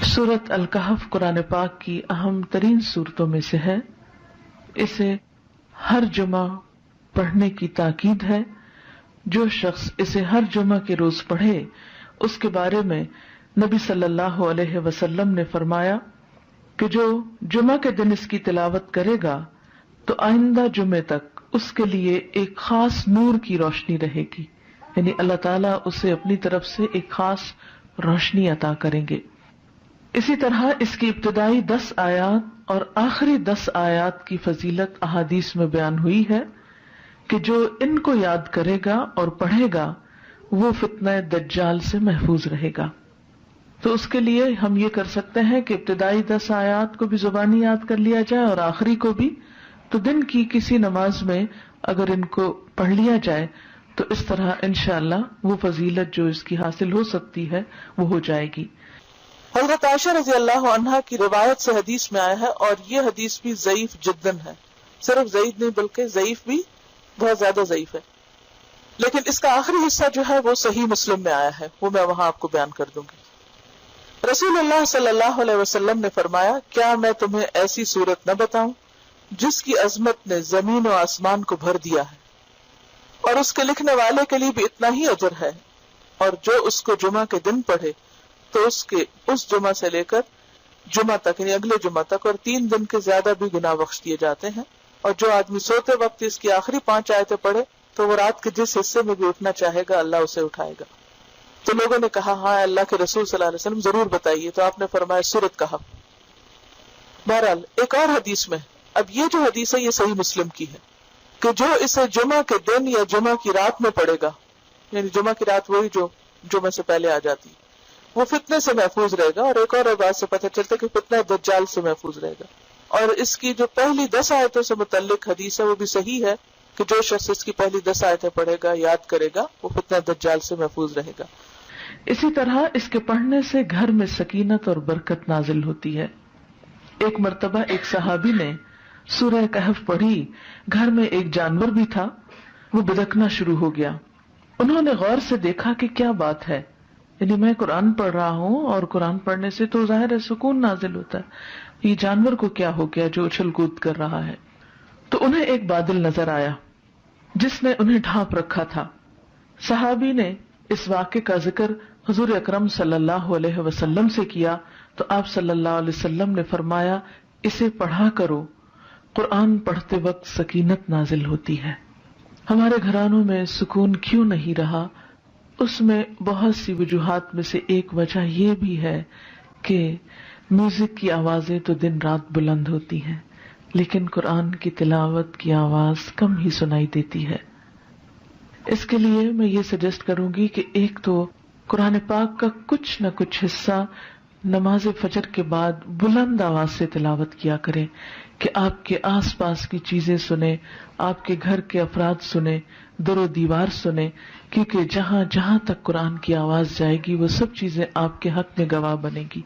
سورۃ الکہف قرآن پاک کی اہم ترین صورتوں میں سے ہے. اسے ہر جمعہ پڑھنے کی تاکید ہے. جو شخص اسے ہر جمعہ کے روز پڑھے اس کے بارے میں نبی صلی اللہ علیہ وسلم نے فرمایا کہ جو جمعہ کے دن اس کی تلاوت کرے گا تو آئندہ جمعے تک اس کے لیے ایک خاص نور کی روشنی رہے گی، یعنی اللہ تعالیٰ اسے اپنی طرف سے ایک خاص روشنی عطا کریں گے. اسی طرح اس کی ابتدائی 10 آیات اور آخری 10 آیات کی فضیلت احادیث میں بیان ہوئی ہے کہ جو ان کو یاد کرے گا اور پڑھے گا وہ فتنہ دجال سے محفوظ رہے گا. تو اس کے لیے ہم یہ کر سکتے ہیں کہ ابتدائی 10 آیات کو بھی زبانی یاد کر لیا جائے اور آخری کو بھی. تو دن کی کسی نماز میں اگر ان کو پڑھ لیا جائے تو اس طرح انشاءاللہ وہ فضیلت جو اس کی حاصل ہو سکتی ہے وہ ہو جائے گی. حضرت عائشہ رضی اللہ عنہا کی روایت سے حدیث میں آیا ہے، اور یہ حدیث بھی ضعیف جداً ہے. صرف ضعیف نہیں بلکہ ضعیف بھی بہت زیادہ ضعیف ہے، لیکن اس کا آخری حصہ جو ہے وہ صحیح مسلم میں آیا ہے، وہ میں وہاں آپ کو بیان کر دوں گی. رسول اللہ صلی اللہ علیہ وسلم نے فرمایا، کیا میں تمہیں ایسی صورت نہ بتاؤں جس کی عظمت نے زمین و آسمان کو بھر دیا ہے، اور اس کے لکھنے والے کے لیے بھی اتنا ہی اجر ہے، اور جو اس کو جمعہ کے دن پڑھے تو اس جمعہ سے لے کر جمعہ تک یعنی اگلے جمعہ تک اور 3 دن کے زیادہ بھی گناہ بخش دیے جاتے ہیں. اور جو آدمی سوتے وقت اس کی آخری 5 آیتیں پڑھے تو وہ رات کے جس حصے میں بھی اٹھنا چاہے گا اللہ اسے اٹھائے گا. تو لوگوں نے کہا ہاں اللہ کے رسول صلی اللہ علیہ وسلم ضرور بتائیے. تو آپ نے فرمایا سورۃ کہف. بہرحال ایک اور حدیث میں، اب یہ جو حدیث ہے یہ صحیح مسلم کی ہے، کہ جو اسے جمعہ کے دن یا جمعہ کی رات میں پڑھے گا، یعنی جمعہ کی رات وہی جو جمعہ سے پہلے آ جاتی، وہ فتنے سے محفوظ رہے گا. اور ایک اور بات سے پتہ چلتا ہے کہ فتنہ دجال سے محفوظ رہے گا. اور اس کی جو پہلی 10 آیتوں سے متعلق حدیث ہے وہ بھی صحیح ہے کہ جو شخص اس کی پہلی 10 آیتیں پڑھے گا، یاد کرے گا، وہ فتنہ دجال سے محفوظ رہے گا. اسی طرح اس کے پڑھنے سے گھر میں سکینت اور برکت نازل ہوتی ہے. ایک مرتبہ ایک صحابی نے سورہ کہف پڑھی. گھر میں ایک جانور بھی تھا، وہ بدکنا شروع ہو گیا. انہوں نے غور سے دیکھا کہ کیا بات ہے، یعنی میں قرآن پڑھ رہا ہوں اور قرآن پڑھنے سے تو ظاہر ہے سکون نازل ہوتا ہے، یہ جانور کو کیا ہو گیا جو اچھل کود کر رہا ہے. تو انہیں ایک بادل نظر آیا جس نے انہیں ڈھانپ رکھا تھا. صحابی نے اس واقعے کا ذکر حضور اکرم صلی اللہ علیہ وسلم سے کیا تو آپ صلی اللہ علیہ وسلم نے فرمایا، اسے پڑھا کرو، قرآن پڑھتے وقت سکینت نازل ہوتی ہے. ہمارے گھرانوں میں سکون کیوں نہیں رہا؟ اس میں بہت سی وجوہات میں سے ایک وجہ یہ بھی ہے کہ میوزک کی آوازیں تو دن رات بلند ہوتی ہیں، لیکن قرآن کی تلاوت کی آواز کم ہی سنائی دیتی ہے. اس کے لیے میں یہ سجیسٹ کروں گی کہ ایک تو قرآن پاک کا کچھ نہ کچھ حصہ نماز فجر کے بعد بلند آواز سے تلاوت کیا کریں، کہ آپ کے آس پاس کی چیزیں سنیں، آپ کے گھر کے افراد سنیں، در و دیوار سنیں، کیونکہ جہاں جہاں تک قرآن کی آواز جائے گی وہ سب چیزیں آپ کے حق میں گواہ بنے گی.